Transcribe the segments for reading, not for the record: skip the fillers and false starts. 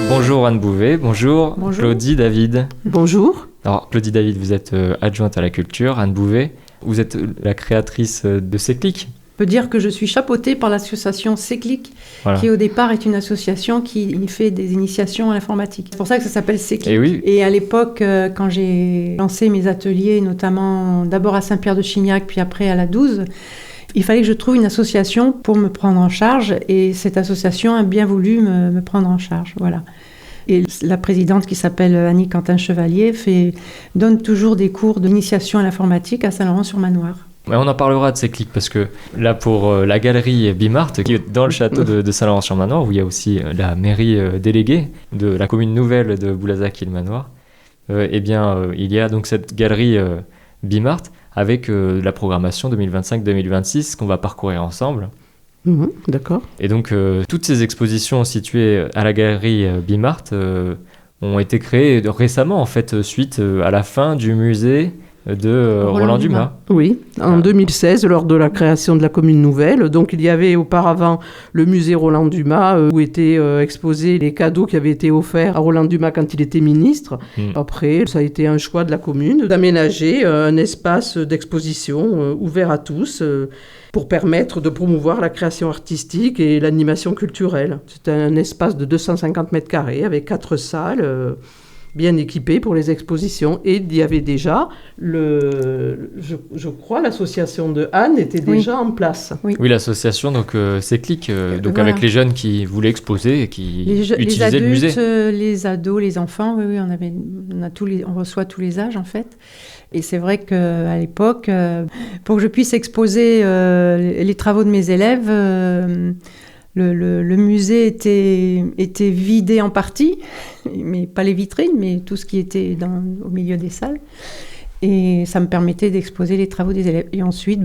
Bonjour Anne Bouvet, bonjour, Claudie David. Bonjour. Alors Claudie David, vous êtes adjointe à la culture, Anne Bouvet, vous êtes la créatrice de Séclic. Je peux dire que je suis chapeautée par l'association Séclic, qui au départ est une association qui fait des initiations à l'informatique. C'est pour ça que ça s'appelle Séclic. Et à l'époque, quand j'ai lancé mes ateliers, notamment d'abord à Saint-Pierre-de-Chignac, puis après à la 12, il fallait que je trouve une association pour me prendre en charge, et cette association a bien voulu me prendre en charge, voilà. Et la présidente, qui s'appelle Annie Quentin-Chevalier, donne toujours des cours d'initiation à l'informatique à Saint-Laurent-sur-Manoir. Ouais, on en parlera de Séclic parce que là, pour la galerie Bimart, qui est dans le château de Saint-Laurent-sur-Manoir, où il y a aussi la mairie déléguée de la commune nouvelle de Boulazac-et-le-Manoir, il y a donc cette galerie Bimart avec la programmation 2025-2026 qu'on va parcourir ensemble. D'accord. Et donc, toutes ces expositions situées à la galerie Bimart ont été créées récemment, en fait, suite à la fin du musée de Roland Dumas. Oui, en 2016, lors de la création de la commune nouvelle. Donc, il y avait auparavant le musée Roland Dumas, où étaient exposés les cadeaux qui avaient été offerts à Roland Dumas quand il était ministre. Après, ça a été un choix de la commune d'aménager un espace d'exposition ouvert à tous, pour permettre de promouvoir la création artistique et l'animation culturelle. C'est un espace de 250 mètres carrés avec 4 salles bien équipées pour les expositions. Et il y avait déjà, je crois, l'association de Anne était déjà en place. Oui, l'association, donc Séclic, avec les jeunes qui voulaient exposer et qui utilisaient le musée. Les adultes, les ados, les enfants, oui, on reçoit tous les âges en fait. Et c'est vrai qu'à l'époque, pour que je puisse exposer les travaux de mes élèves, le musée était vidé en partie, mais pas les vitrines, mais tout ce qui était au milieu des salles. Et ça me permettait d'exposer les travaux des élèves. Et ensuite,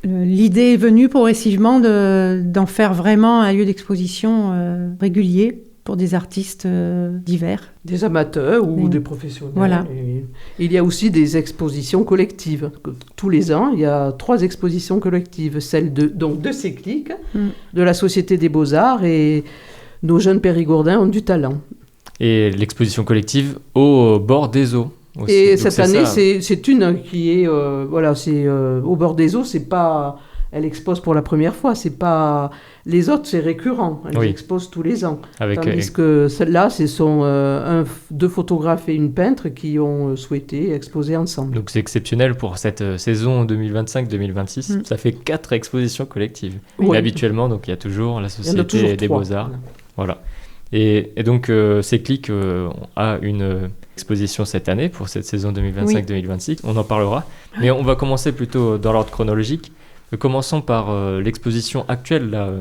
l'idée est venue progressivement d'en faire vraiment un lieu d'exposition régulier pour des artistes divers. Des amateurs ou des professionnels. Voilà. Et il y a aussi des expositions collectives. Tous les ans, il y a 3 expositions collectives. Celle de Séclic, de la Société des Beaux-Arts, et nos jeunes Périgourdins ont du talent. Et l'exposition collective au bord des eaux aussi. Et donc cette année, c'est une qui est... au bord des eaux, c'est pas... Elle expose pour la première fois, c'est pas... Les autres, c'est récurrent, elles exposent tous les ans. Tandis que celle-là, ce sont 2 photographes et une peintre qui ont souhaité exposer ensemble. Donc c'est exceptionnel pour cette saison 2025-2026. Ça fait 4 expositions collectives. Et habituellement, donc, il y a toujours la Société des Beaux-Arts. Voilà. Et donc, Séclic a une exposition cette année pour cette saison 2025-2026. On en parlera. Mais on va commencer plutôt dans l'ordre chronologique. Commençons par l'exposition actuelle là,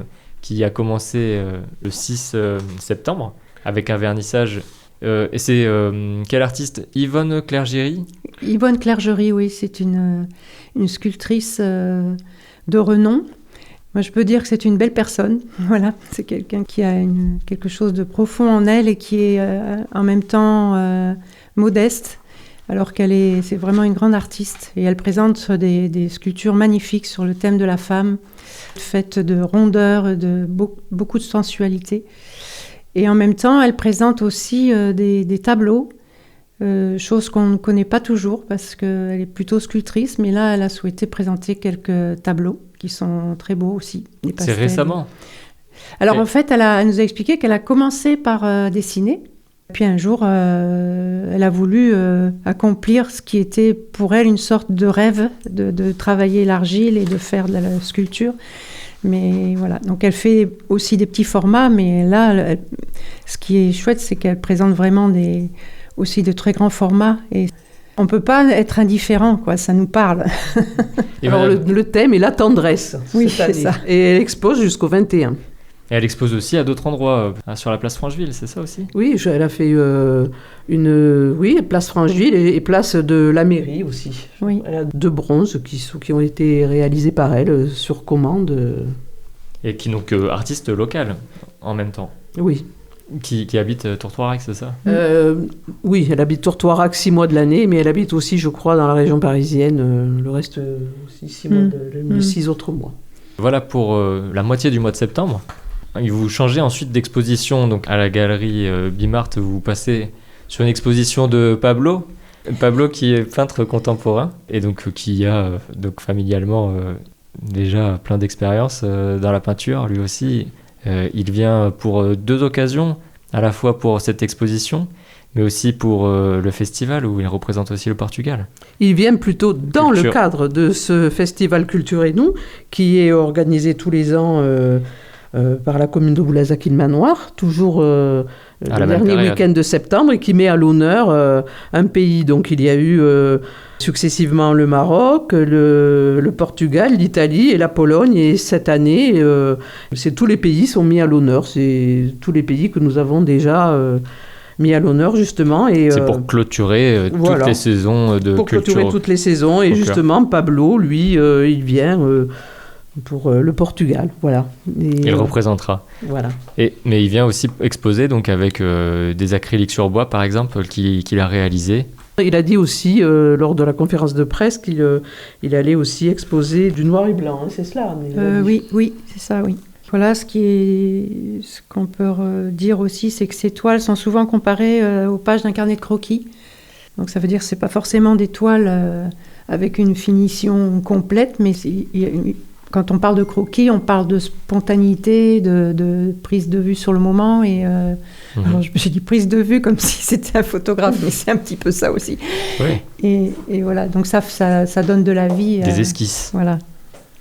qui a commencé le 6 septembre avec un vernissage. Et c'est quel artiste ? Yvonne Clergerie ? Yvonne Clergerie, oui, c'est une sculptrice de renom. Moi, je peux dire que c'est une belle personne. Voilà, c'est quelqu'un qui a quelque chose de profond en elle et qui est en même temps modeste. Alors c'est vraiment une grande artiste. Et elle présente des sculptures magnifiques sur le thème de la femme, faites de rondeur, de beaucoup de sensualité. Et en même temps, elle présente aussi des tableaux, chose qu'on ne connaît pas toujours parce qu'elle est plutôt sculptrice. Mais là, elle a souhaité présenter quelques tableaux qui sont très beaux aussi. C'est récemment ? Alors en fait, elle nous a expliqué qu'elle a commencé par dessiner. Puis un jour, elle a voulu accomplir ce qui était pour elle une sorte de rêve, de travailler l'argile et de faire de la sculpture. Mais voilà, donc elle fait aussi des petits formats, mais là, ce qui est chouette, c'est qu'elle présente vraiment aussi de très grands formats. Et on ne peut pas être indifférent, quoi, ça nous parle. Et alors le thème est la tendresse, oui, cette année. C'est ça. Et elle expose jusqu'au 21. Et elle expose aussi à d'autres endroits, sur la place Francheville, c'est ça aussi ? Oui, elle a fait place Francheville et place de la mairie aussi. Oui. Elle a 2 bronzes qui ont été réalisés par elle sur commande. Et qui donc artiste local en même temps. Oui. Qui habite Tourtoirac, c'est ça ? Oui, elle habite Tourtoirac 6 mois de l'année, mais elle habite aussi, je crois, dans la région parisienne, le reste aussi 6 autres mois. Voilà pour la moitié du mois de septembre. vous changez ensuite d'exposition. Donc à la galerie Bimart, vous passez sur une exposition de Pablo. Pablo qui est peintre contemporain et donc qui a donc familialement déjà plein d'expérience dans la peinture. Lui aussi, il vient pour 2 occasions, à la fois pour cette exposition, mais aussi pour le festival où il représente aussi le Portugal. Il vient plutôt dans le cadre de ce festival Culture et Nous, qui est organisé tous les ans par la commune de Boulazac-Manoir, toujours le dernier week-end de septembre, et qui met à l'honneur un pays. Donc il y a eu successivement le Maroc, le Portugal, l'Italie et la Pologne. Et cette année, tous les pays sont mis à l'honneur. C'est tous les pays que nous avons déjà mis à l'honneur, justement. Et, c'est pour clôturer toutes les saisons de pour culture. Clôturer toutes les saisons. Et justement, Pablo, lui, il vient pour le Portugal. Voilà. Et, il représentera. Voilà. Mais il vient aussi exposer donc, avec des acryliques sur bois, par exemple, qu'il a réalisé. Il a dit aussi, lors de la conférence de presse, qu'il allait aussi exposer du noir et blanc. Hein, c'est cela Oui, c'est ça, oui. Voilà, ce qu'on peut dire aussi, c'est que ces toiles sont souvent comparées aux pages d'un carnet de croquis. Donc ça veut dire que ce n'est pas forcément des toiles avec une finition complète, mais quand on parle de croquis, on parle de spontanéité, de prise de vue sur le moment. Et alors j'ai dit prise de vue comme si c'était un photographe, mais c'est un petit peu ça aussi. Oui. Et voilà, donc ça donne de la vie. Des esquisses. Voilà.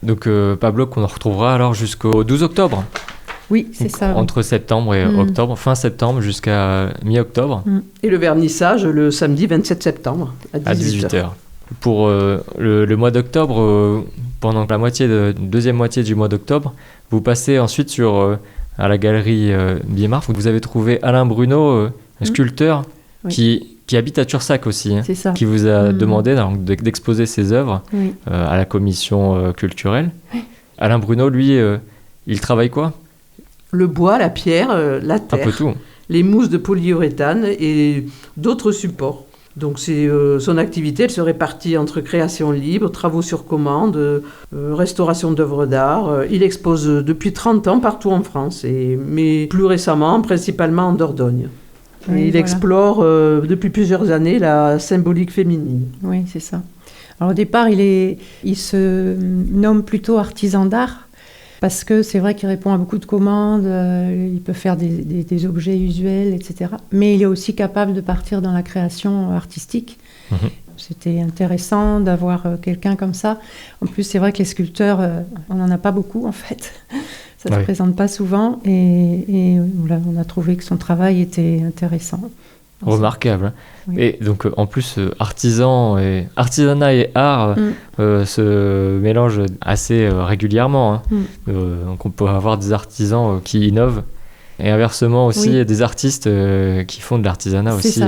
Donc Pablo qu'on retrouvera alors jusqu'au 12 octobre. Oui, c'est ça. Entre septembre et octobre, fin septembre jusqu'à mi-octobre. Et le vernissage le samedi 27 septembre à 18h. Pour le mois d'octobre, pendant la deuxième moitié du mois d'octobre, vous passez ensuite à la galerie Bimart. Vous avez trouvé Alain Bruno, un sculpteur qui habite à Tursac aussi, qui vous a demandé d'exposer ses œuvres à la commission culturelle. Oui. Alain Bruno, lui, il travaille quoi ? Le bois, la pierre, la terre, un peu tout. Les mousses de polyuréthane et d'autres supports. Donc son activité, elle se répartit entre création libre, travaux sur commande, restauration d'œuvres d'art. Il expose depuis 30 ans partout en France, mais plus récemment, principalement en Dordogne. Oui, il explore depuis plusieurs années la symbolique féminine. Oui, c'est ça. Alors au départ, il se nomme plutôt artisan d'art, parce que c'est vrai qu'il répond à beaucoup de commandes, il peut faire des objets usuels, etc. Mais il est aussi capable de partir dans la création artistique. C'était intéressant d'avoir quelqu'un comme ça. En plus, c'est vrai que les sculpteurs, on n'en a pas beaucoup, en fait. Ça ne se présente pas souvent. Et voilà, on a trouvé que son travail était intéressant. Remarquable. Oui. Et donc, en plus, artisanat et art se mélangent assez régulièrement. Hein. Donc, on peut avoir des artisans qui innovent et inversement aussi des artistes qui font de l'artisanat aussi.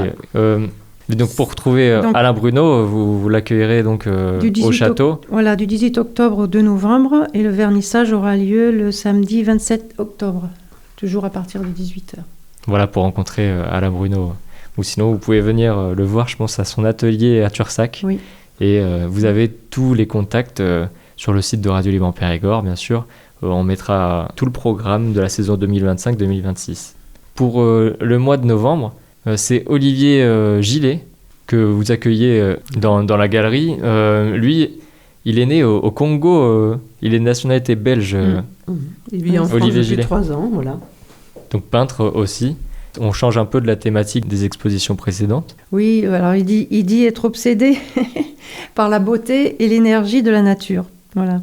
Donc, pour retrouver Alain Bruno, vous l'accueillerez donc au château. Voilà, du 18 octobre au 2 novembre et le vernissage aura lieu le samedi 27 octobre, toujours à partir de 18h. Voilà, pour rencontrer Alain Bruno. Ou sinon, vous pouvez venir le voir, je pense, à son atelier à Tursac. Oui. Et vous avez tous les contacts sur le site de Radio Libre Périgord, bien sûr. On mettra tout le programme de la saison 2025-2026. Pour le mois de novembre, c'est Olivier Gillet que vous accueillez dans la galerie. Lui, il est né au Congo. Il est de nationalité belge. Il vit en France depuis 3 ans, voilà. Donc peintre aussi. On change un peu de la thématique des expositions précédentes. Oui, alors il dit être obsédé par la beauté et l'énergie de la nature. Voilà.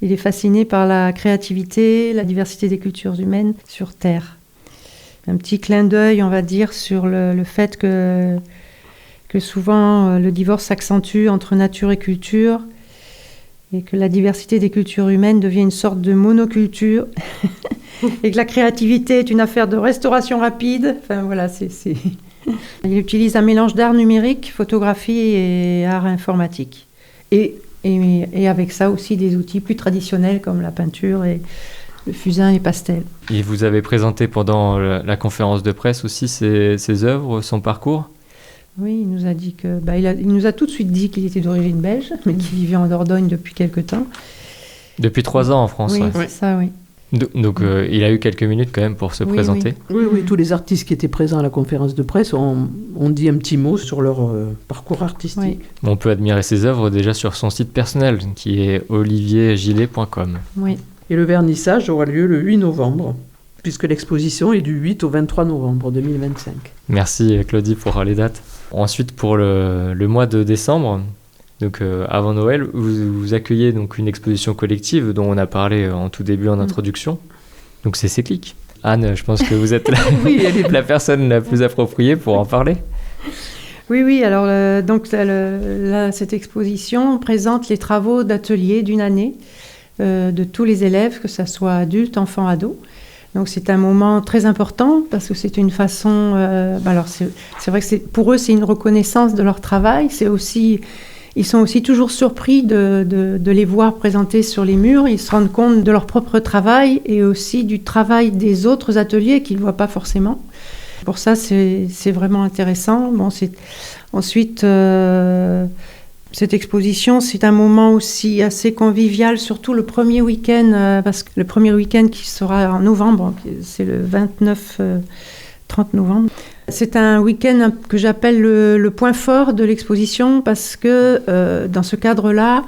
Il est fasciné par la créativité, la diversité des cultures humaines sur Terre. Un petit clin d'œil, on va dire, sur le fait que souvent le divorce s'accentue entre nature et culture et que la diversité des cultures humaines devient une sorte de monoculture. Et que la créativité est une affaire de restauration rapide. Enfin, voilà, Il utilise un mélange d'art numérique, photographie et art informatique. Et avec ça aussi des outils plus traditionnels comme la peinture et le fusain et pastel. Et vous avez présenté pendant la conférence de presse aussi ses œuvres, son parcours ? Oui, il nous a dit il nous a tout de suite dit qu'il était d'origine belge, mais qu'il vivait en Dordogne depuis quelque temps. Depuis 3 ans en France. Oui, c'est ça, oui. Donc il a eu quelques minutes quand même pour se présenter. Oui, tous les artistes qui étaient présents à la conférence de presse ont dit un petit mot sur leur parcours artistique. Oui. On peut admirer ses œuvres déjà sur son site personnel qui est oliviergillet.com. Oui. Et le vernissage aura lieu le 8 novembre, puisque l'exposition est du 8 au 23 novembre 2025. Merci Claudie pour les dates. Ensuite pour le mois de décembre, donc avant Noël, vous accueillez donc une exposition collective dont on a parlé en tout début en introduction. Donc c'est Séclic. Anne, je pense que vous êtes la personne la plus appropriée pour en parler. Oui, alors cette exposition présente les travaux d'atelier d'une année de tous les élèves, que ce soit adultes, enfants, ados. Donc c'est un moment très important parce que c'est une façon... alors c'est vrai que pour eux, c'est une reconnaissance de leur travail. Ils sont aussi toujours surpris de les voir présentés sur les murs. Ils se rendent compte de leur propre travail et aussi du travail des autres ateliers qu'ils ne voient pas forcément. Pour ça, c'est vraiment intéressant. Ensuite, cette exposition, c'est un moment aussi assez convivial, surtout le premier week-end, parce que le premier week-end qui sera en novembre, c'est le 29-30 novembre. C'est un week-end que j'appelle le point fort de l'exposition parce que dans ce cadre-là,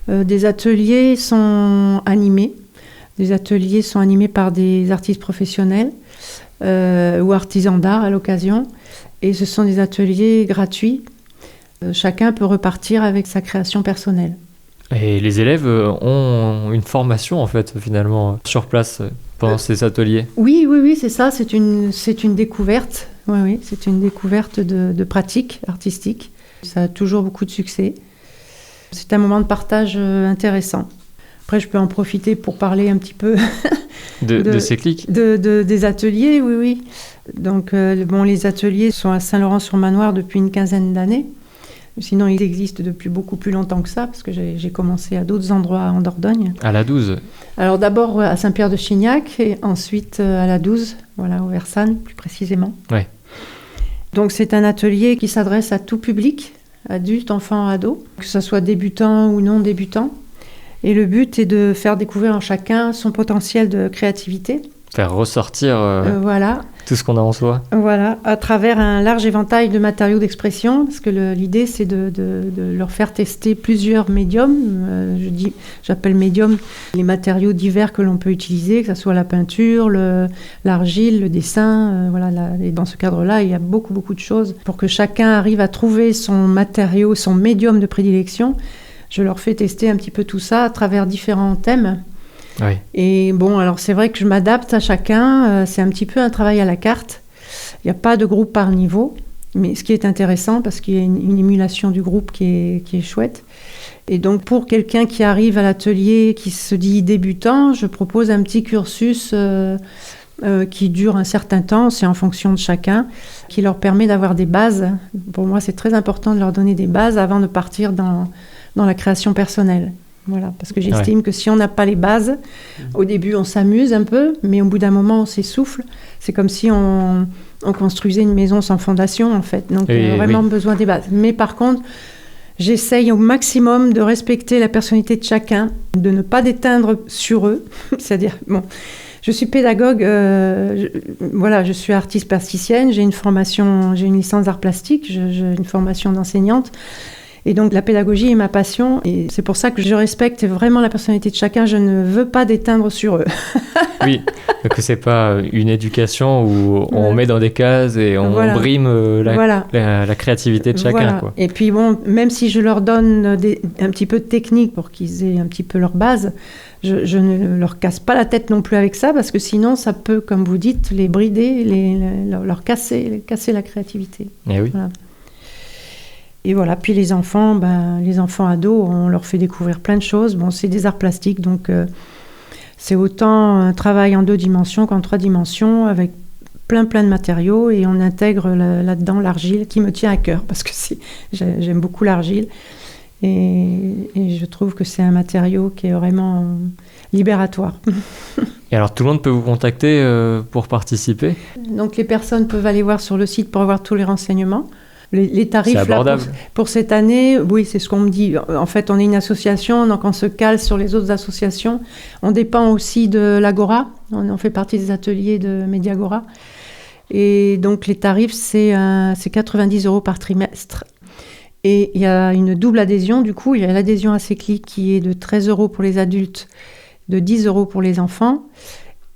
des ateliers sont animés. Des ateliers sont animés par des artistes professionnels ou artisans d'art à l'occasion. Et ce sont des ateliers gratuits. Chacun peut repartir avec sa création personnelle. Et les élèves ont une formation en fait finalement sur place pendant ces ateliers. Oui, c'est ça. C'est une découverte. Oui, c'est une découverte de pratique artistique. Ça a toujours beaucoup de succès. C'est un moment de partage intéressant. Après, je peux en profiter pour parler un petit peu de Séclic. Des ateliers, oui. Donc, les ateliers sont à Saint-Laurent-sur-Manoire depuis une quinzaine d'années. Sinon, ils existent depuis beaucoup plus longtemps que ça, parce que j'ai commencé à d'autres endroits en Dordogne. À la 12 ? Alors d'abord à Saint-Pierre-de-Chignac, et ensuite à la 12, au Versanne, plus précisément. Ouais. Donc c'est un atelier qui s'adresse à tout public, adultes, enfants, ados, que ce soit débutants ou non débutants. Et le but est de faire découvrir en chacun son potentiel de créativité. Faire ressortir tout ce qu'on a en soi. Voilà, à travers un large éventail de matériaux d'expression, parce que l'idée c'est de leur faire tester plusieurs médiums. J'appelle médiums les matériaux divers que l'on peut utiliser, que ce soit la peinture, l'argile, le dessin. Et dans ce cadre-là, il y a beaucoup de choses pour que chacun arrive à trouver son matériau, son médium de prédilection. Je leur fais tester un petit peu tout ça à travers différents thèmes. Oui. Et alors c'est vrai que je m'adapte à chacun, c'est un petit peu un travail à la carte. Il n'y a pas de groupe par niveau, mais ce qui est intéressant parce qu'il y a une émulation du groupe qui est chouette. Et donc pour quelqu'un qui arrive à l'atelier, qui se dit débutant, je propose un petit cursus qui dure un certain temps, c'est en fonction de chacun, qui leur permet d'avoir des bases. Pour moi, c'est très important de leur donner des bases avant de partir dans la création personnelle. Voilà, parce que j'estime que si on n'a pas les bases, au début on s'amuse un peu, mais au bout d'un moment on s'essouffle. C'est comme si on construisait une maison sans fondation en fait. Donc on a vraiment besoin des bases. Mais par contre, j'essaye au maximum de respecter la personnalité de chacun, de ne pas déteindre sur eux. C'est-à-dire, je suis pédagogue, je suis artiste plasticienne, j'ai une licence d'art plastique, j'ai une formation d'enseignante. Et donc la pédagogie est ma passion et c'est pour ça que je respecte vraiment la personnalité de chacun. Je ne veux pas déteindre sur eux. Oui, donc c'est pas une éducation où on met dans des cases et on brime la créativité de chacun. Quoi. Et puis même si je leur donne un petit peu de technique pour qu'ils aient un petit peu leur base, je ne leur casse pas la tête non plus avec ça parce que sinon ça peut, comme vous dites, les brider, leur casser la créativité. Et oui. Voilà. Et voilà, puis les enfants ados, on leur fait découvrir plein de choses. C'est des arts plastiques, donc c'est autant un travail en 2 dimensions qu'en 3 dimensions, avec plein de matériaux, et on intègre là-dedans l'argile, qui me tient à cœur, parce que j'aime beaucoup l'argile, et je trouve que c'est un matériau qui est vraiment libératoire. Et alors, tout le monde peut vous contacter pour participer ? Donc les personnes peuvent aller voir sur le site pour avoir tous les renseignements. Les tarifs, c'est abordable. Là, pour cette année, oui, c'est ce qu'on me dit. En fait, on est une association, donc on se cale sur les autres associations. On dépend aussi de l'Agora. On fait partie des ateliers de Mediagora. Et donc, les tarifs, c'est 90 € par trimestre. Et il y a une double adhésion. Du coup, il y a l'adhésion à Seclic qui est de 13 € pour les adultes, de 10 € pour les enfants.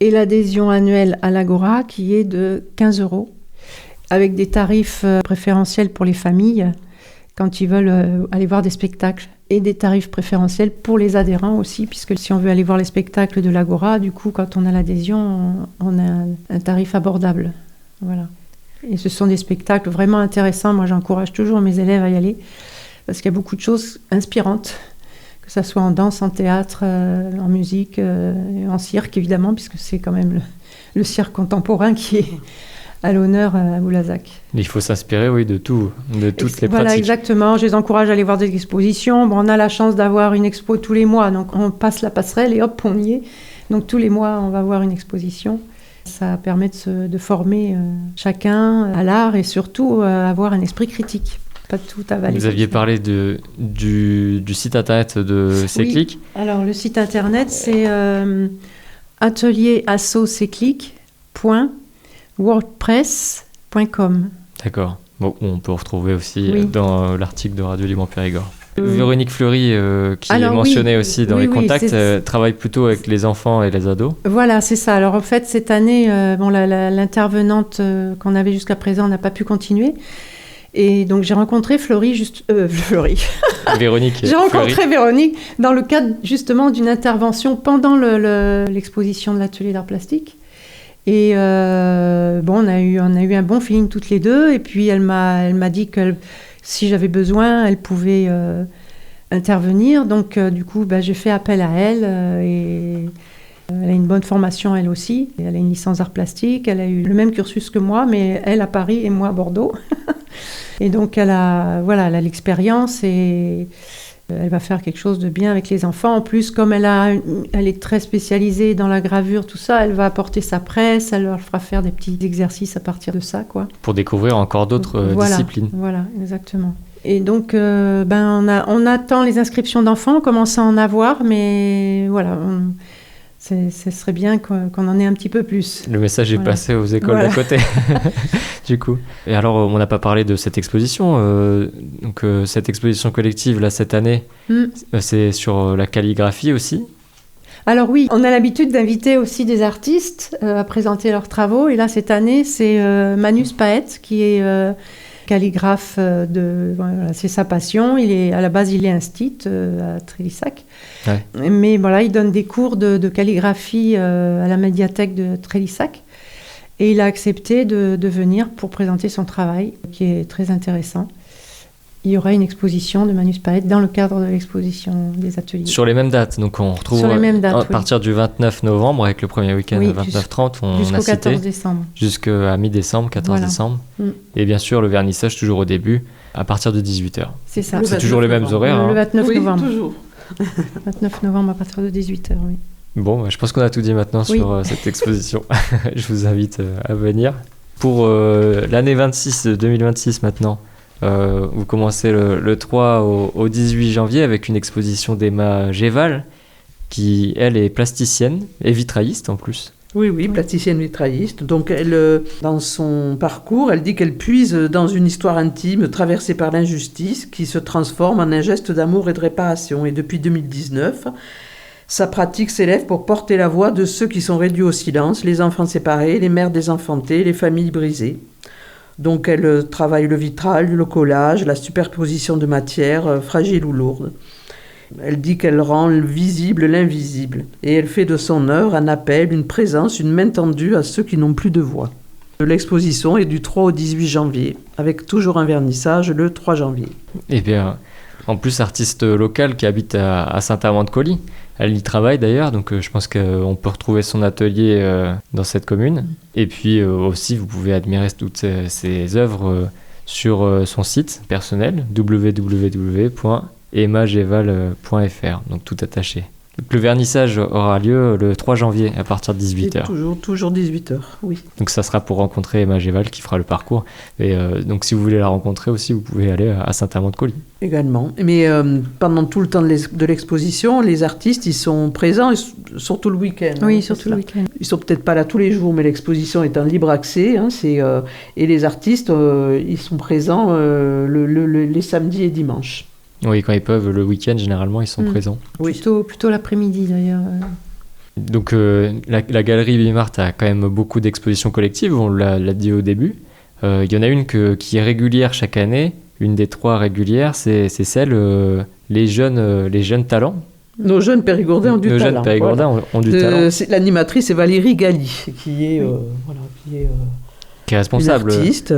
Et l'adhésion annuelle à l'Agora qui est de 15 €, avec des tarifs préférentiels pour les familles quand ils veulent aller voir des spectacles, et des tarifs préférentiels pour les adhérents aussi, puisque si on veut aller voir les spectacles de l'Agora, du coup, quand on a l'adhésion, on a un tarif abordable. Voilà. Et ce sont des spectacles vraiment intéressants. Moi, j'encourage toujours mes élèves à y aller, parce qu'il y a beaucoup de choses inspirantes, que ça soit en danse, en théâtre, en musique, en cirque, évidemment, puisque c'est quand même le cirque contemporain qui est à l'honneur à Boulazac. Il faut s'inspirer, oui, de toutes les pratiques. Voilà, exactement. Je les encourage à aller voir des expositions. Bon, on a la chance d'avoir une expo tous les mois, donc on passe la passerelle et hop, on y est. Donc tous les mois, on va voir une exposition. Ça permet de former chacun à l'art et surtout avoir un esprit critique. Pas tout avaler. Vous aviez parlé du site internet de Seclic. Oui. Alors, le site internet, c'est atelier-asso-seclic.wordpress.com. D'accord. Bon, on peut retrouver aussi dans l'article de Radio Libre Périgord. Véronique Fleury, qui est mentionnée aussi dans les contacts, travaille plutôt avec les enfants et les ados. Voilà, c'est ça. Alors en fait, cette année, l'intervenante qu'on avait jusqu'à présent n'a pas pu continuer. Et donc j'ai rencontré Véronique. J'ai rencontré Véronique dans le cadre justement d'une intervention pendant l'exposition de l'atelier d'art plastique. Et on a eu un bon feeling toutes les deux. Et puis elle m'a dit que si j'avais besoin, elle pouvait intervenir. Donc du coup, j'ai fait appel à elle. Et elle a une bonne formation elle aussi. Elle a une licence d'art plastique. Elle a eu le même cursus que moi, mais elle à Paris et moi à Bordeaux. Et donc elle a l'expérience et elle va faire quelque chose de bien avec les enfants. En plus, comme elle est très spécialisée dans la gravure, tout ça, elle va apporter sa presse, elle leur fera faire des petits exercices à partir de ça, quoi. Pour découvrir encore d'autres disciplines. Voilà, exactement. Et donc, on attend les inscriptions d'enfants, on commence à en avoir, mais voilà, ce serait bien qu'on en ait un petit peu plus. Le message est passé aux écoles d'à côté, du coup. Et alors, on n'a pas parlé de cette exposition. Cette exposition collective, là, cette année, c'est sur la calligraphie aussi. Alors oui, on a l'habitude d'inviter aussi des artistes à présenter leurs travaux. Et là, cette année, c'est Manus Paet, qui est calligraphe. C'est sa passion. À la base, il est instit à Trélissac. Ouais. Mais voilà, il donne des cours de calligraphie à la médiathèque de Trélissac. Et il a accepté de venir pour présenter son travail, qui est très intéressant. Il y aura une exposition de Manus Paet dans le cadre de l'exposition des ateliers. Sur les mêmes dates, donc on retrouve à partir du 29 novembre, avec le premier week-end 29-30, on jusqu'au a cité. 14 décembre. Jusqu'à mi-décembre, 14 décembre. Et bien sûr, le vernissage toujours au début, à partir de 18h. C'est ça. C'est toujours les mêmes horaires. Le 29 novembre. Oui, toujours. 29 novembre à partir de 18h, oui. Bon, je pense qu'on a tout dit maintenant sur cette exposition. Je vous invite à venir. Pour l'année 2026 maintenant, vous commencez le 3 au 18 janvier avec une exposition d'Emma Géval, qui, elle, est plasticienne et vitrailliste en plus. Oui, plasticienne vitrailliste. Donc, elle, dans son parcours, elle dit qu'elle puise dans une histoire intime traversée par l'injustice qui se transforme en un geste d'amour et de réparation. Et depuis 2019, sa pratique s'élève pour porter la voix de ceux qui sont réduits au silence, les enfants séparés, les mères désenfantées, les familles brisées. Donc, elle travaille le vitrail, le collage, la superposition de matières, fragiles ou lourdes. Elle dit qu'elle rend visible l'invisible. Et elle fait de son œuvre un appel, une présence, une main tendue à ceux qui n'ont plus de voix. L'exposition est du 3 au 18 janvier, avec toujours un vernissage le 3 janvier. Et bien, en plus, artiste locale qui habite à Saint-Amand-de-Coly. Elle y travaille d'ailleurs, donc je pense qu'on peut retrouver son atelier dans cette commune. Et puis aussi, vous pouvez admirer toutes ses œuvres sur son site personnel, www.emmageval.fr, donc tout attaché. Le vernissage aura lieu le 3 janvier à partir de 18h. Toujours 18h, oui. Donc ça sera pour rencontrer Emma Géval qui fera le parcours. Et donc si vous voulez la rencontrer aussi, vous pouvez aller à Saint-Amand-de-Coly. Également. Mais pendant tout le temps de l'exposition, les artistes, ils sont présents, surtout le week-end. Oui, surtout le week-end. Ils sont peut-être pas là tous les jours, mais l'exposition est en libre accès. Et les artistes, ils sont présents les samedis et dimanches. Oui, quand ils peuvent, le week-end, généralement, ils sont présents. Oui. Plutôt l'après-midi, d'ailleurs. Donc, la galerie Bimart a quand même beaucoup d'expositions collectives, on l'a dit au début. Il y en a une qui est régulière chaque année. Une des 3 régulières, c'est celle les jeunes talents. Nos jeunes Périgourdins ont du talent. Nos jeunes Périgourdins ont du talent. L'animatrice, c'est Valérie Galli, qui est responsable. Une artiste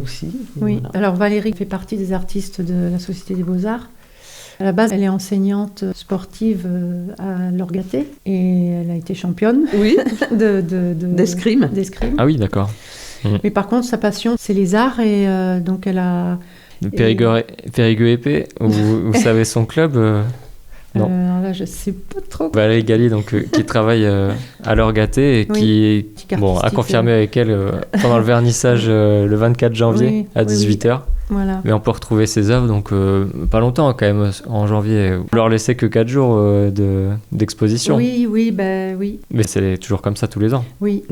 aussi. Oui, voilà. Alors Valérie fait partie des artistes de la Société des Beaux-Arts. À la base, elle est enseignante sportive à l'Orgaté et elle a été championne d'escrime. Ah oui, d'accord. Mais par contre, sa passion, c'est les arts et donc elle a... Périgueux épais, vous savez son club Non. Là, je sais pas trop. Valérie Galli, donc, qui travaille à l'Orgaté et qui a confirmé avec elle pendant le vernissage le 24 janvier à 18h. Voilà. Mais on peut retrouver ses œuvres, donc pas longtemps quand même, en janvier. Vous leur laissez que 4 jours d'exposition. Oui. Mais c'est toujours comme ça tous les ans. Oui.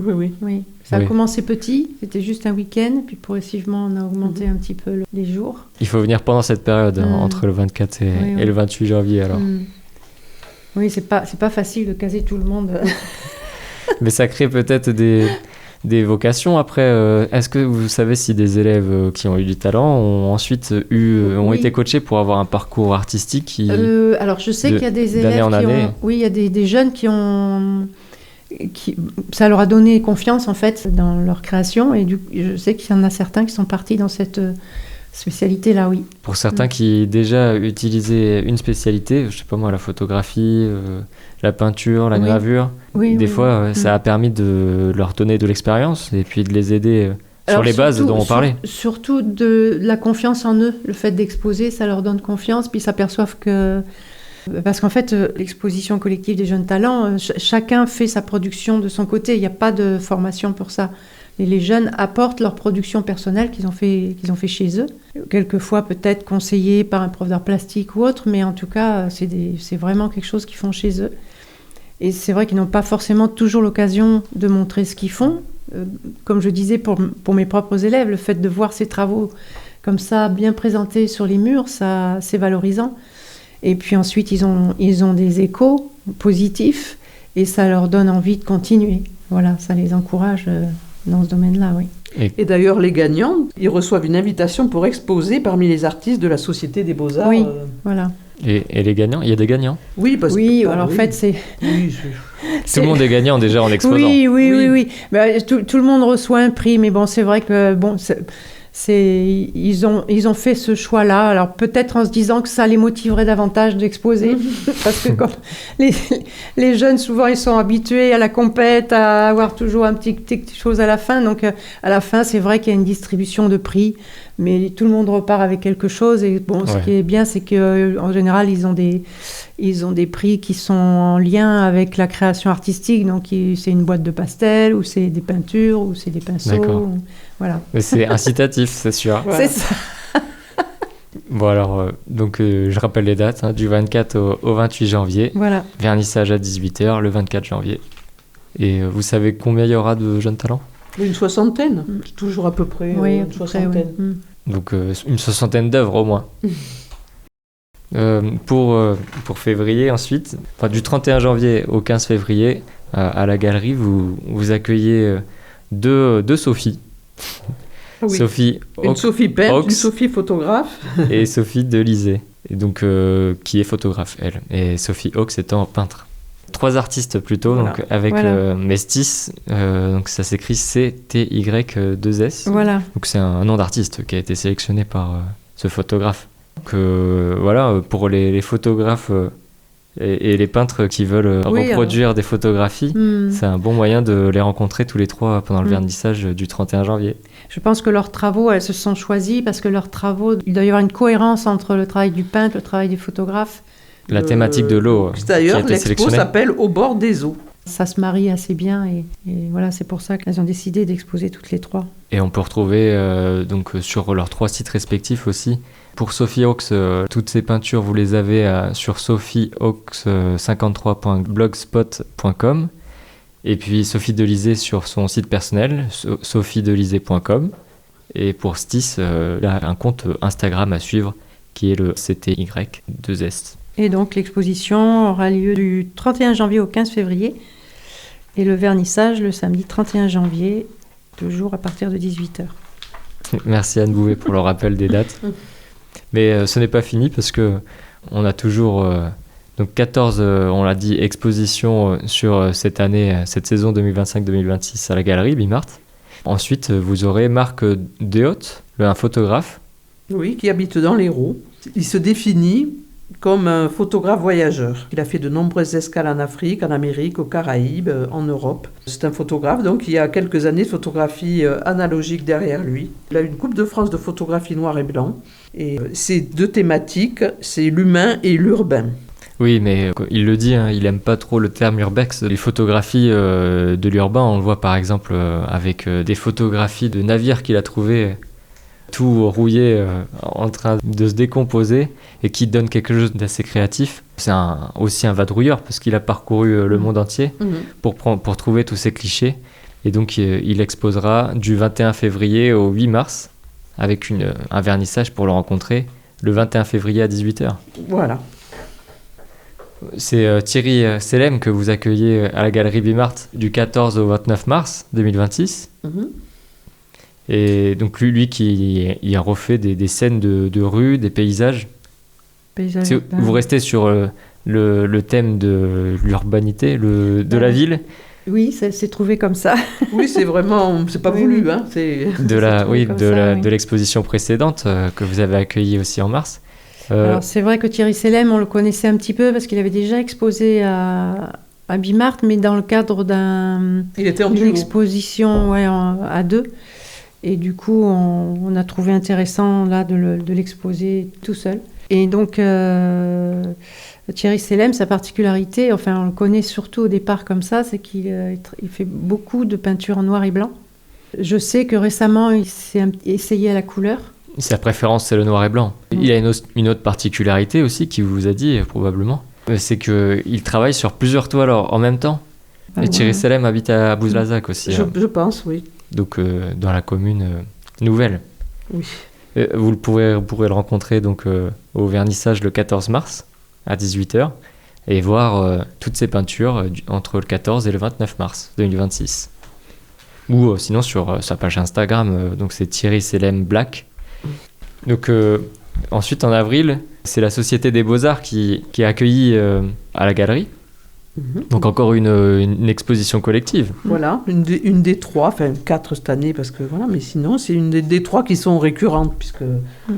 Ça a commencé petit, c'était juste un week-end, puis progressivement on a augmenté un petit peu les jours. Il faut venir pendant cette période, entre le 24 et le 28 janvier alors. Oui, c'est pas facile de caser tout le monde. Mais ça crée peut-être des vocations après. Est-ce que vous savez si des élèves qui ont eu du talent ont ensuite ont été coachés pour avoir un parcours artistique alors je sais qu'il y a des élèves il y a des jeunes ça leur a donné confiance en fait dans leur création et je sais qu'il y en a certains qui sont partis dans cette spécialité-là, oui. Pour certains qui déjà utilisaient une spécialité, je sais pas moi, la photographie, la peinture, la gravure, des fois ça a permis de leur donner de l'expérience et puis de les aider sur les bases dont on parlait. Surtout de la confiance en eux, le fait d'exposer, ça leur donne confiance, puis ils s'aperçoivent que... Parce qu'en fait, l'exposition collective des jeunes talents, chacun fait sa production de son côté, il n'y a pas de formation pour ça. Et les jeunes apportent leur production personnelle qu'ils ont fait chez eux. Quelquefois peut-être conseillés par un prof d'art plastique ou autre, mais en tout cas, c'est vraiment quelque chose qu'ils font chez eux. Et c'est vrai qu'ils n'ont pas forcément toujours l'occasion de montrer ce qu'ils font. Comme je disais pour mes propres élèves, le fait de voir ces travaux comme ça, bien présentés sur les murs, ça, c'est valorisant. Et puis ensuite, ils ont des échos positifs et ça leur donne envie de continuer. Voilà, ça les encourage dans ce domaine-là, oui. Et d'ailleurs, les gagnants, ils reçoivent une invitation pour exposer parmi les artistes de la Société des Beaux-Arts. Oui, voilà. Et les gagnants, il y a des gagnants ? Oui, en fait, c'est... Tout le monde est gagnant déjà en exposant. Oui. Ben, tout le monde reçoit un prix, mais bon, c'est vrai que... Ils ont fait ce choix-là, alors peut-être en se disant que ça les motiverait davantage d'exposer, parce que comme les jeunes, souvent, ils sont habitués à la compète, à avoir toujours un petit chose à la fin, donc à la fin, c'est vrai qu'il y a une distribution de prix, mais tout le monde repart avec quelque chose, et bon, ce qui est bien, c'est qu'en général, ils ont des prix qui sont en lien avec la création artistique, donc c'est une boîte de pastels, ou c'est des peintures, ou c'est des pinceaux. D'accord. Voilà. Mais c'est incitatif, c'est sûr. Voilà. C'est ça. Bon alors, je rappelle les dates, du 24 au 28 janvier. Voilà. Vernissage à 18h, le 24 janvier. Et vous savez combien il y aura de jeunes talents ? Une soixantaine, toujours à peu près. Oui, une soixantaine. Oui. Donc une soixantaine d'œuvres au moins. Pour février ensuite, du 31 janvier au 15 février, à la galerie, vous accueillez deux Sophies. Oui. Sophie une Sophie peintre, une Sophie photographe. Et Sophie Delysée, donc, qui est photographe, elle. Et Sophie Hawks étant peintre. 3 artistes plutôt, voilà. Donc, avec Mestis, donc ça s'écrit CTY2S. Voilà. Donc c'est un nom d'artiste qui a été sélectionné par ce photographe. Donc voilà, pour les photographes et les peintres qui veulent reproduire des photographies, c'est un bon moyen de les rencontrer tous les 3 pendant le vernissage du 31 janvier. Je pense que leurs travaux, elles se sont choisies parce que leurs travaux, il doit y avoir une cohérence entre le travail du peintre, le travail du photographe. La thématique de l'eau. D'ailleurs, l'expo s'appelle Au bord des eaux. Ça se marie assez bien et voilà, c'est pour ça qu'elles ont décidé d'exposer toutes les trois. Et on peut retrouver donc sur leurs 3 sites respectifs aussi. Pour Sophie Hawks, toutes ces peintures, vous les avez sur sophiehawks53.blogspot.com. Et puis Sophie Delisée sur son site personnel, sophiedelisée.com. Et pour Stis, il a un compte Instagram à suivre qui est le CTY2S. Et donc l'exposition aura lieu du 31 janvier au 15 février et le vernissage le samedi 31 janvier, toujours à partir de 18h. Merci Anne Bouvet pour le rappel des dates. Mais ce n'est pas fini parce qu'on a toujours donc 14, on l'a dit, expositions sur cette année, cette saison 2025-2026 à la galerie Bimart. Ensuite, vous aurez Marc Dehotte, un photographe. Oui, qui habite dans l'Hérault. Il se définit comme un photographe voyageur. Il a fait de nombreuses escales en Afrique, en Amérique, aux Caraïbes, en Europe. C'est un photographe donc qui a quelques années de photographie analogique derrière lui. Il a une Coupe de France de photographie noir et blanc. Et ces 2 thématiques, c'est l'humain et l'urbain. Oui, mais il le dit, il n'aime pas trop le terme urbex. Les photographies de l'urbain, on le voit par exemple avec des photographies de navires qu'il a trouvés tout rouillé, en train de se décomposer et qui donne quelque chose d'assez créatif. C'est aussi un vadrouilleur parce qu'il a parcouru le monde entier pour trouver tous ces clichés. Et donc il exposera du 21 février au 8 mars avec un vernissage pour le rencontrer le 21 février à 18h. Voilà. C'est Thierry Sellem que vous accueillez à la galerie Bimart du 14 au 29 mars 2026. Et donc lui qui il a refait des scènes de rue, des paysages. Vous restez sur le thème de l'urbanité, de la ville. Oui, c'est trouvé comme ça. Oui, c'est vraiment, c'est pas voulu, hein. De l'exposition précédente que vous avez accueillie aussi en mars. Alors c'est vrai que Thierry Sellem, on le connaissait un petit peu parce qu'il avait déjà exposé à Bimart, mais dans le cadre d'une exposition à 2. Et du coup, on a trouvé intéressant là de l'exposer tout seul. Et donc, Thierry Sellem, sa particularité, enfin on le connaît surtout au départ comme ça, c'est qu'il fait beaucoup de peinture en noir et blanc. Je sais que récemment, il s'est essayé à la couleur. Sa préférence, c'est le noir et blanc. Il a une autre particularité aussi qui vous a dit, probablement, c'est qu'il travaille sur plusieurs toiles en même temps. Et Thierry Sellem habite à Bouzlazac aussi. Je pense, oui. Donc dans la commune nouvelle. Oui. Vous pourrez le rencontrer donc au vernissage le 14 mars à 18h et voir toutes ces peintures entre le 14 et le 29 mars 2026. Ou sinon sur sa page Instagram, donc c'est Thierry Sellem Black. Donc ensuite en avril, c'est la Société des Beaux-Arts qui est accueillie à la galerie. Donc encore une exposition collective. Voilà, une des 3, enfin 4 cette année parce que voilà, mais sinon c'est une des 3 qui sont récurrentes puisque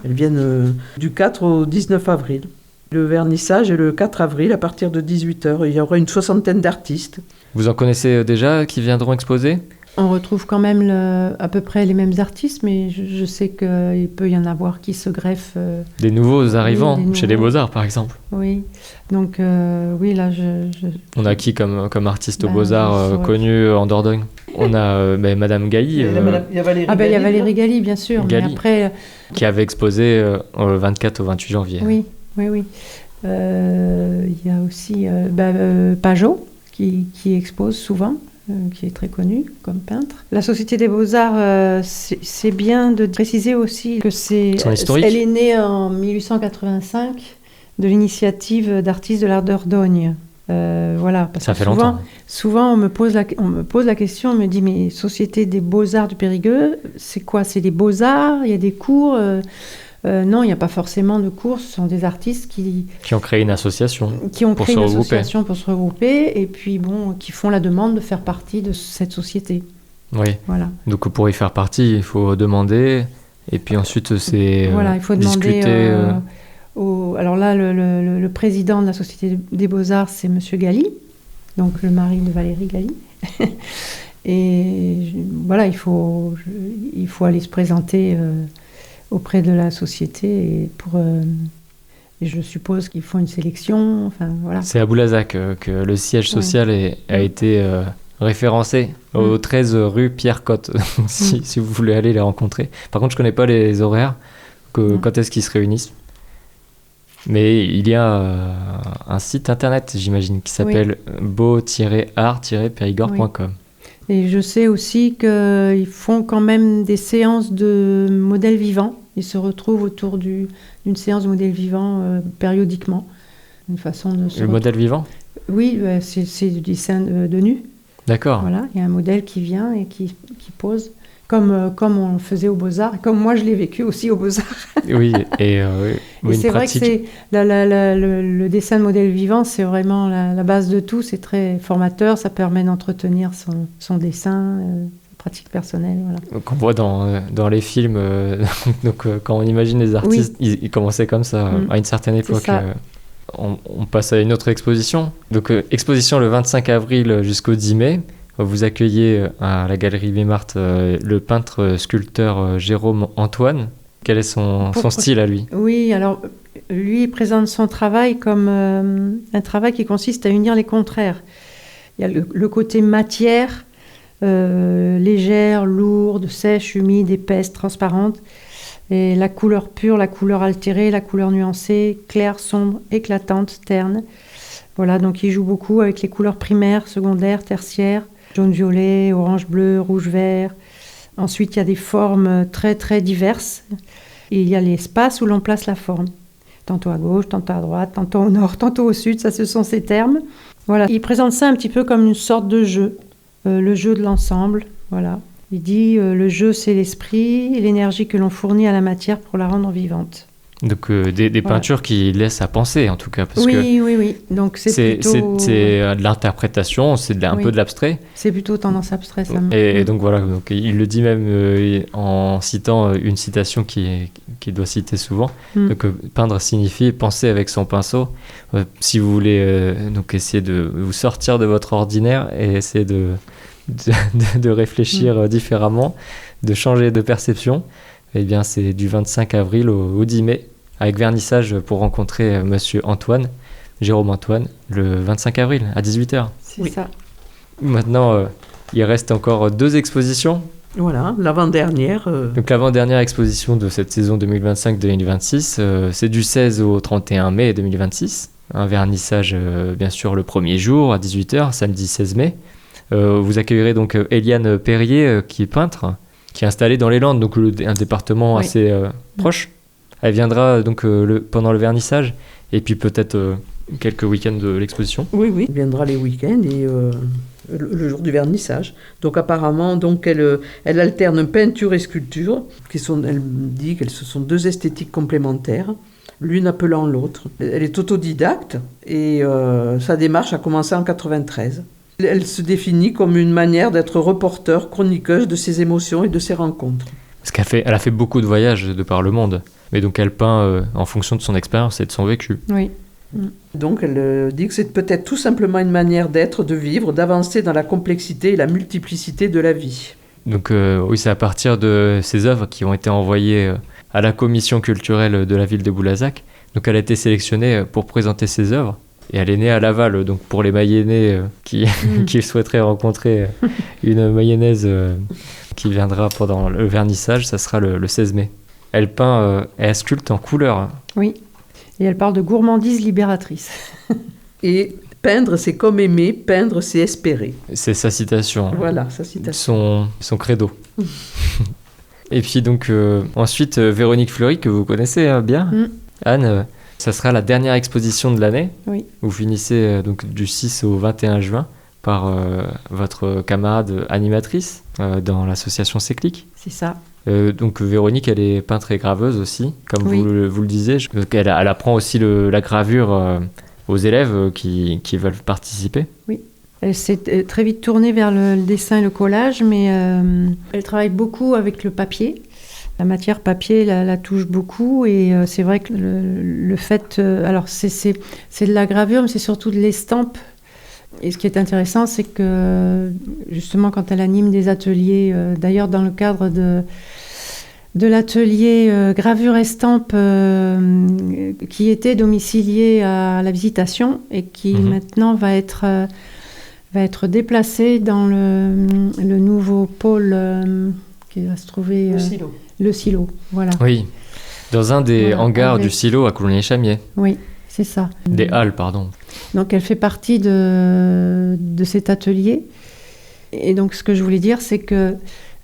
elles viennent du 4 au 19 avril. Le vernissage est le 4 avril à partir de 18h. Il y aura une 60aine d'artistes. Vous en connaissez déjà qui viendront exposer ? On retrouve quand même à peu près les mêmes artistes, mais je sais qu'il peut y en avoir qui se greffent. Des nouveaux arrivants, chez les Beaux-Arts par exemple. Oui, donc oui, là On a qui comme artiste aux Beaux-Arts connu en Dordogne ? On a Madame Gailly. Il y a Valérie Gailly. Il y a Valérie Gailly, bien sûr. Gailly, mais après, qui avait exposé le 24 au 28 janvier. Oui. Il y a aussi Pajot qui expose souvent. Qui est très connu comme peintre. La Société des Beaux-Arts, c'est bien de préciser aussi que elle est née en 1885 de l'initiative d'artistes de l'art Dordogne. Voilà, parce ça fait longtemps. Souvent, on me pose la question, on me dit, mais Société des Beaux-Arts du Périgueux, c'est quoi ? C'est des Beaux-Arts ? Il y a des cours non, il n'y a pas forcément de cours, ce sont des artistes qui ont créé une association pour se regrouper et puis qui font la demande de faire partie de cette société. Oui, voilà. Donc pour y faire partie, il faut demander et puis ensuite c'est il faut discuter. Alors là, le président de la Société des Beaux-Arts, c'est Monsieur Gailly, donc le mari de Valérie Gailly. Et voilà, il faut Et je suppose qu'ils font une sélection. Enfin, voilà. C'est à Boulazac que le siège social a été référencé aux 13 rue Pierre-Cotte, si vous voulez aller les rencontrer. Par contre, je ne connais pas les horaires, quand est-ce qu'ils se réunissent. Mais il y a un site internet, j'imagine, qui s'appelle beau-art-périgord.com. Et je sais aussi qu'ils font quand même des séances de modèles vivants. Ils se retrouvent autour d'une séance de modèles vivants périodiquement. Une façon de se modèle vivant ? Oui, c'est du dessin de nu. D'accord. Voilà, il y a un modèle qui vient et qui pose, comme on le faisait aux Beaux-Arts, comme moi je l'ai vécu aussi aux Beaux-Arts. Oui, et c'est vrai que le dessin de modèle vivant, c'est vraiment la base de tout, c'est très formateur, ça permet d'entretenir son dessin, pratique personnelle. Voilà. Qu'on voit dans les films, quand on imagine les artistes, ils commençaient comme ça à une certaine époque. On passe à une autre exposition. Donc, exposition le 25 avril jusqu'au 10 mai. Vous accueillez à la Galerie Wehrmacht le peintre-sculpteur Jérôme Antoine. Quel est son style à lui ? Oui, alors lui il présente son travail comme un travail qui consiste à unir les contraires. Il y a le côté matière, légère, lourde, sèche, humide, épaisse, transparente. Et la couleur pure, la couleur altérée, la couleur nuancée, claire, sombre, éclatante, terne. Voilà, donc il joue beaucoup avec les couleurs primaires, secondaires, tertiaires, jaune-violet, orange-bleu, rouge-vert. Ensuite, il y a des formes très, très diverses. Et il y a l'espace où l'on place la forme. Tantôt à gauche, tantôt à droite, tantôt au nord, tantôt au sud, ça ce sont ces termes. Voilà, il présente ça un petit peu comme une sorte de jeu, le jeu de l'ensemble, voilà. Il dit le jeu, c'est l'esprit et l'énergie que l'on fournit à la matière pour la rendre vivante. Donc des peintures qui laissent à penser, en tout cas. Parce oui. Donc c'est plutôt... C'est de l'interprétation, c'est un peu de l'abstrait. C'est plutôt tendance abstraite, ça. Et donc voilà, donc, il le dit même en citant une citation qu'il doit citer souvent. Donc peindre signifie penser avec son pinceau. Si vous voulez donc essayer de vous sortir de votre ordinaire et essayer de réfléchir différemment, de changer de perception, eh bien c'est du 25 avril au 10 mai, avec vernissage pour rencontrer monsieur Antoine, Jérôme Antoine, le 25 avril à 18h. C'est ça. Maintenant, il reste encore 2 expositions. Voilà, l'avant-dernière. Donc l'avant-dernière exposition de cette saison 2025-2026, c'est du 16 au 31 mai 2026. Un vernissage, bien sûr, le premier jour à 18h, samedi 16 mai. Vous accueillerez donc Eliane Perrier, qui est peintre, qui est installée dans les Landes, donc un département assez proche. Elle viendra donc pendant le vernissage et puis peut-être quelques week-ends de l'exposition. Oui, elle viendra les week-ends et le jour du vernissage. Donc apparemment, elle alterne peinture et sculpture, elle dit que ce sont 2 esthétiques complémentaires, l'une appelant l'autre. Elle est autodidacte et sa démarche a commencé en 1993. Elle se définit comme une manière d'être reporter, chroniqueuse de ses émotions et de ses rencontres. Parce qu'elle a fait beaucoup de voyages de par le monde, mais donc elle peint en fonction de son expérience et de son vécu. Oui. Donc elle dit que c'est peut-être tout simplement une manière d'être, de vivre, d'avancer dans la complexité et la multiplicité de la vie. Donc oui, c'est à partir de ces œuvres qui ont été envoyées à la commission culturelle de la ville de Boulazac. Donc elle a été sélectionnée pour présenter ses œuvres. Et elle est née à Laval, donc pour les Mayennais qui souhaiteraient rencontrer une Mayonnaise qui viendra pendant le vernissage, ça sera le 16 mai. Elle peint, elle sculpte en couleur. Oui, et elle parle de gourmandise libératrice. Et peindre, c'est comme aimer, peindre, c'est espérer. C'est sa citation. Voilà, sa citation. Son credo. Et puis donc, ensuite, Véronique Fleury, que vous connaissez bien, Anne... Ça sera la dernière exposition de l'année. Oui. Vous finissez donc du 6 au 21 juin par votre camarade animatrice dans l'association Séclic. C'est ça. Donc Véronique, elle est peintre et graveuse aussi, comme vous le disiez. Elle apprend aussi la gravure aux élèves qui veulent participer. Oui. Elle s'est très vite tournée vers le dessin et le collage, mais elle travaille beaucoup avec le papier. La matière papier la touche beaucoup et c'est vrai que le fait... alors c'est de la gravure, mais c'est surtout de l'estampe. Et ce qui est intéressant, c'est que justement quand elle anime des ateliers, d'ailleurs dans le cadre de l'atelier gravure estampe qui était domicilié à la Visitation et qui maintenant va être déplacé dans le nouveau pôle qui va se trouver... Le silo, voilà. Oui, dans un des hangars du silo à Coulommiers-Chamiers. Oui, c'est ça. Des halles, pardon. Donc elle fait partie de cet atelier. Et donc ce que je voulais dire, c'est que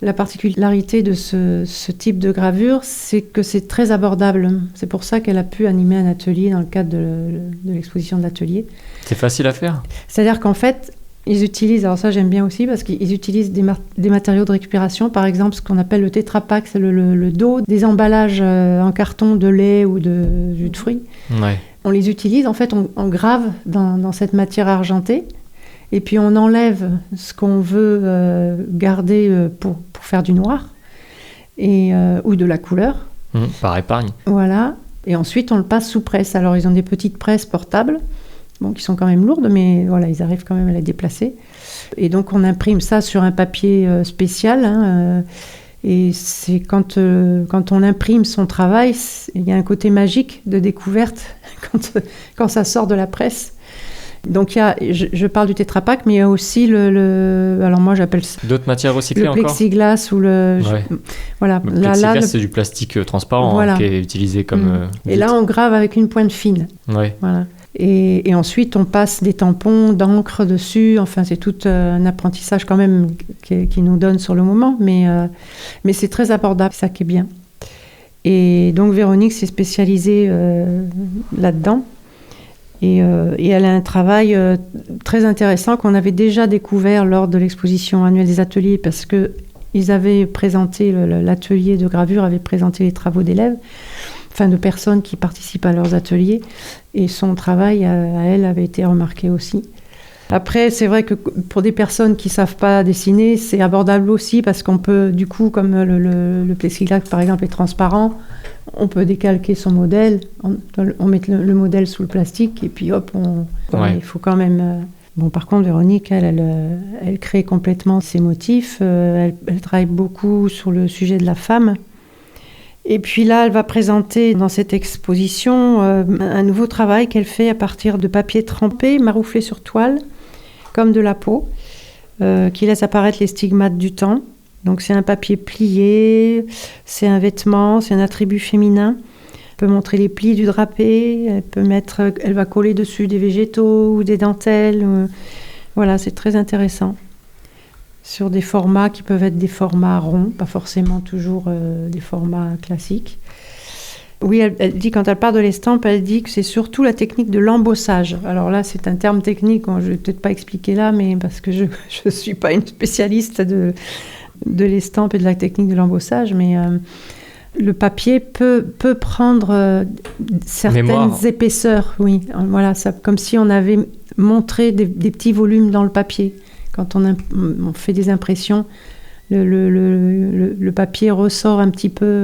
la particularité de ce type de gravure, c'est que c'est très abordable. C'est pour ça qu'elle a pu animer un atelier dans le cadre de l'exposition de l'atelier. C'est facile à faire. C'est-à-dire qu'en fait, ils utilisent, alors ça j'aime bien aussi, parce qu'ils utilisent des matériaux de récupération, par exemple ce qu'on appelle le Tetra Pak, c'est le dos des emballages en carton de lait ou de jus de fruits. Ouais. On les utilise, en fait, on grave dans cette matière argentée, et puis on enlève ce qu'on veut garder pour faire du noir, ou de la couleur. Par épargne. Voilà, et ensuite on le passe sous presse. Alors ils ont des petites presses portables, qui sont quand même lourdes, mais voilà, ils arrivent quand même à les déplacer. Et donc on imprime ça sur un papier spécial, et c'est quand on imprime son travail, il y a un côté magique de découverte quand ça sort de la presse. Donc je parle du Tetra Pak, mais il y a aussi alors moi j'appelle ça d'autres matières recyclées le plexiglas ou le voilà. Le plexiglas c'est du plastique transparent, voilà. Qui est utilisé comme et là on grave avec une pointe fine. Ouais. Voilà. Et ensuite on passe des tampons d'encre dessus. Enfin c'est tout un apprentissage quand même qui nous donne sur le moment, mais c'est très abordable, ça qui est bien. Et donc Véronique s'est spécialisée là-dedans. Et elle a un travail très intéressant qu'on avait déjà découvert lors de l'exposition annuelle des ateliers, parce qu'ils avaient présenté, l'atelier de gravure avait présenté les travaux d'élèves, enfin de personnes qui participent à leurs ateliers, et son travail à elle avait été remarqué aussi. Après, c'est vrai que pour des personnes qui ne savent pas dessiner, c'est abordable aussi, parce qu'on peut, du coup, comme le plexiglas par exemple est transparent, on peut décalquer son modèle, on met le modèle sous le plastique et puis hop, il faut quand même... Bon, par contre, Véronique, elle crée complètement ses motifs, elle travaille beaucoup sur le sujet de la femme. Et puis là, elle va présenter dans cette exposition un nouveau travail qu'elle fait à partir de papier trempé, marouflé sur toile, comme de la peau, qui laisse apparaître les stigmates du temps. Donc c'est un papier plié, c'est un vêtement, c'est un attribut féminin. Elle peut montrer les plis du drapé, elle va coller dessus des végétaux ou des dentelles. Voilà, c'est très intéressant. Sur des formats qui peuvent être des formats ronds, pas forcément toujours des formats classiques. Oui, elle dit, quand elle parle de l'estampe, elle dit que c'est surtout la technique de l'embossage. Alors là, c'est un terme technique, je ne vais peut-être pas expliquer là, mais parce que je ne suis pas une spécialiste de l'estampe et de la technique de l'embossage, mais le papier peut prendre certaines épaisseurs, oui. Voilà, ça, comme si on avait montré des petits volumes dans le papier. Quand on fait des impressions, le papier ressort un petit peu,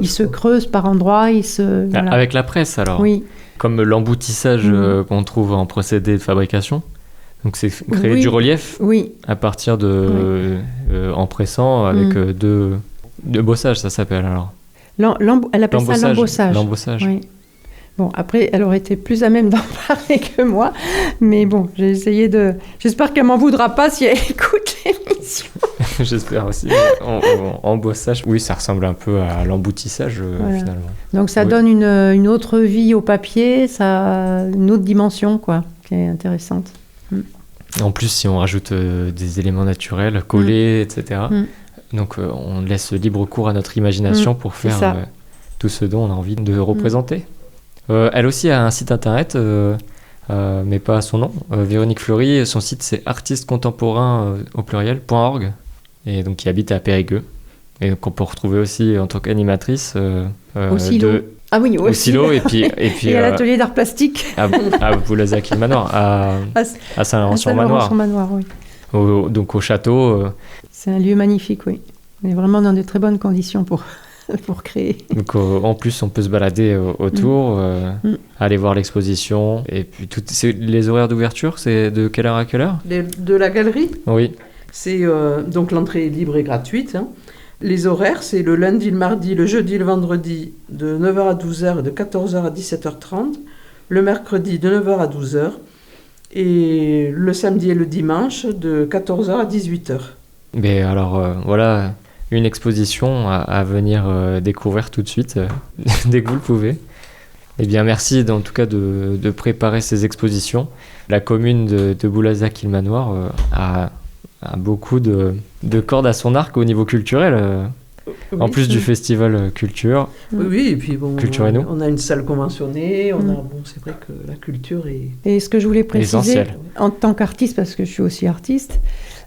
il se creuse par endroits, voilà. Avec la presse alors. Oui. Comme l'emboutissage qu'on trouve en procédé de fabrication. Donc c'est créer du relief à partir de en pressant avec de bossage, ça s'appelle alors. Elle appelle ça l'embossage. L'embossage. Oui. Bon, après, elle aurait été plus à même d'en parler que moi, mais bon, j'ai essayé de... J'espère qu'elle m'en voudra pas si elle écoute l'émission. J'espère aussi. Embossage, oui, ça ressemble un peu à l'emboutissage finalement. Donc ça donne une autre vie au papier, ça a une autre dimension, quoi, qui est intéressante. En plus, si on rajoute des éléments naturels, collés, etc., donc on laisse libre cours à notre imagination pour faire tout ce dont on a envie de représenter. Elle aussi a un site internet, mais pas son nom. Véronique Fleury, son site c'est artistescontemporains au pluriel.org, et donc qui habite à Périgueux. Et donc on peut retrouver aussi en tant qu'animatrice au silo. Ah oui, au silo et puis et à l'atelier d'art plastique à Boulazac-le-Manoir, à Saint-Laurent-sur-Manoir. Oui. Donc au château. C'est un lieu magnifique, oui. On est vraiment dans de très bonnes conditions pour créer. Donc en plus on peut se balader autour, aller voir l'exposition, et puis les horaires d'ouverture, c'est de quelle heure à quelle heure ? De la galerie ? Oui. C'est donc l'entrée est libre et gratuite. Les horaires, c'est le lundi, le mardi, le jeudi, le vendredi, de 9h à 12h et de 14h à 17h30. Le mercredi, de 9h à 12h. Et le samedi et le dimanche, de 14h à 18h. Mais alors, voilà, une exposition à venir découvrir tout de suite, dès que vous le pouvez. Eh bien, merci en tout cas de préparer ces expositions. La commune de Boulazac-Ilmanoir a beaucoup de cordes à son arc au niveau culturel, en plus du festival culture. Oui, et puis bon, Culturez-nous. On a une salle conventionnée, c'est vrai que la culture est... Et ce que je voulais préciser, essentiel. En tant qu'artiste, parce que je suis aussi artiste,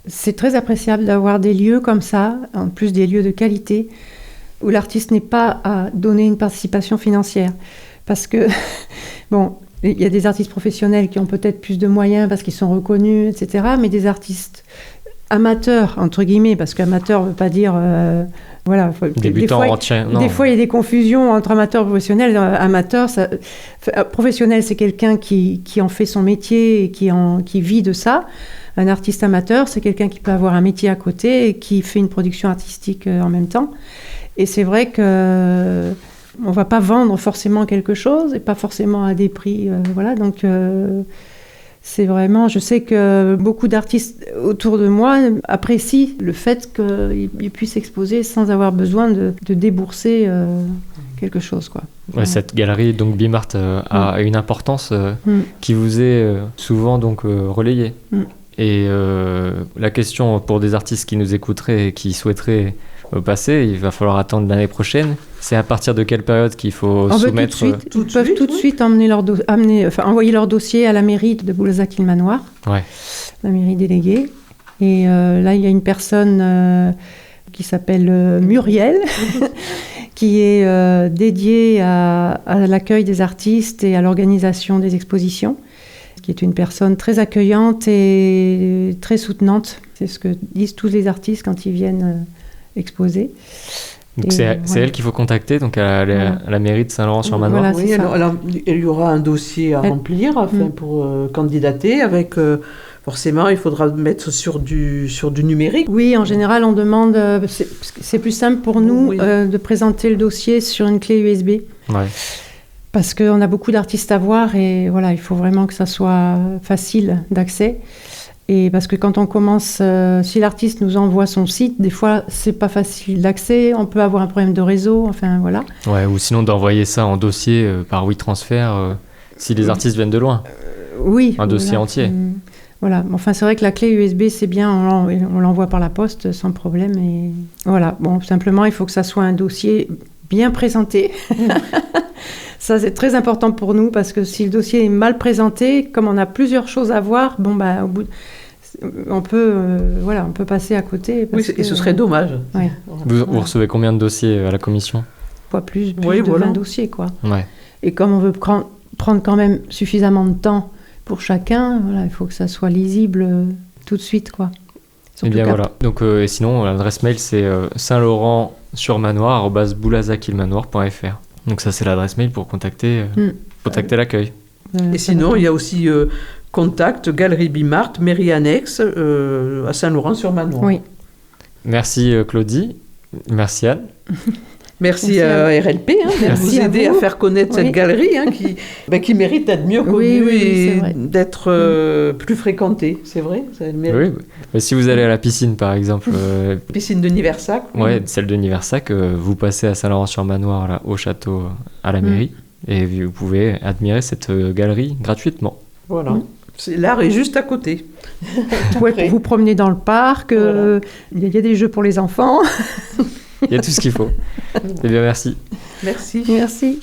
c'est très appréciable d'avoir des lieux comme ça, en plus des lieux de qualité, où l'artiste n'est pas à donner une participation financière. Parce que, bon, il y a des artistes professionnels qui ont peut-être plus de moyens parce qu'ils sont reconnus, etc. Mais des artistes amateurs, entre guillemets, parce qu'amateur ne veut pas dire... voilà, débutant des fois, il y a des confusions entre amateur et professionnel. Amateur, professionnel, c'est quelqu'un qui en fait son métier et qui vit de ça. Un artiste amateur, c'est quelqu'un qui peut avoir un métier à côté et qui fait une production artistique en même temps. Et c'est vrai que... on ne va pas vendre forcément quelque chose et pas forcément à des prix. Voilà, donc c'est vraiment... Je sais que beaucoup d'artistes autour de moi apprécient le fait qu'ils puissent exposer sans avoir besoin de débourser quelque chose, quoi. Ouais, cette galerie, donc Bimart, a une importance qui vous est souvent donc, relayée. Et la question pour des artistes qui nous écouteraient et qui souhaiteraient passer, il va falloir attendre l'année prochaine. C'est à partir de quelle période qu'il faut soumettre... Ils peuvent tout de suite envoyer leur dossier à la mairie de Boulazac-Ilmanoir, la mairie déléguée. Et là, il y a une personne qui s'appelle Muriel, qui est dédiée à l'accueil des artistes et à l'organisation des expositions, qui est une personne très accueillante et très soutenante. C'est ce que disent tous les artistes quand ils viennent exposer. Donc c'est elle qu'il faut contacter, donc à la mairie de Saint-Laurent-sur-Manoir. Voilà, oui, alors, il y aura un dossier à remplir pour candidater avec... forcément, il faudra mettre sur du numérique. Oui, en général, on demande... c'est plus simple pour nous de présenter le dossier sur une clé USB. Ouais. Parce qu'on a beaucoup d'artistes à voir et voilà, il faut vraiment que ça soit facile d'accès. Et parce que quand on commence, si l'artiste nous envoie son site, des fois, c'est pas facile d'accès, on peut avoir un problème de réseau, enfin voilà. Ouais, ou sinon d'envoyer ça en dossier par WeTransfer, si les artistes viennent de loin. Oui. Un dossier entier. Voilà, enfin c'est vrai que la clé USB, c'est bien, on l'envoie par la poste sans problème. Et voilà, bon, simplement, il faut que ça soit un dossier bien présenté. Ça, c'est très important pour nous, parce que si le dossier est mal présenté, comme on a plusieurs choses à voir, bon, bah, au bout on peut passer à côté. Et ce serait dommage. Ouais. Vous recevez combien de dossiers à la commission ? Pas plus de 20 dossiers, quoi. Ouais. Et comme on veut prendre quand même suffisamment de temps pour chacun, voilà, il faut que ça soit lisible tout de suite, quoi. Et bien voilà. Donc, et sinon, l'adresse mail, c'est saintlaurent@boulazac-ilmanoir.fr. Donc ça, c'est l'adresse mail pour contacter l'accueil. Et sinon, il y a aussi contact Galerie Bimart, mairie annexe à Saint-Laurent-sur-Manoir. Oui. Merci Claudie. Merci Anne. Merci à RLP de vous aider à faire connaître cette galerie qui mérite d'être mieux connue et d'être plus fréquentée. C'est vrai, ça mérite. Oui. Mais si vous allez à la piscine, par exemple... piscine de Niversac. Oui, celle de Niversac. Vous passez à Saint-Laurent-sur-Manoir, là, au château, à la mairie, et vous pouvez admirer cette galerie gratuitement. Voilà. L'art est juste à côté. Vous pouvez vous promener dans le parc. Il y a des jeux pour les enfants. Il y a tout ce qu'il faut. Eh bien, merci. Merci. Merci.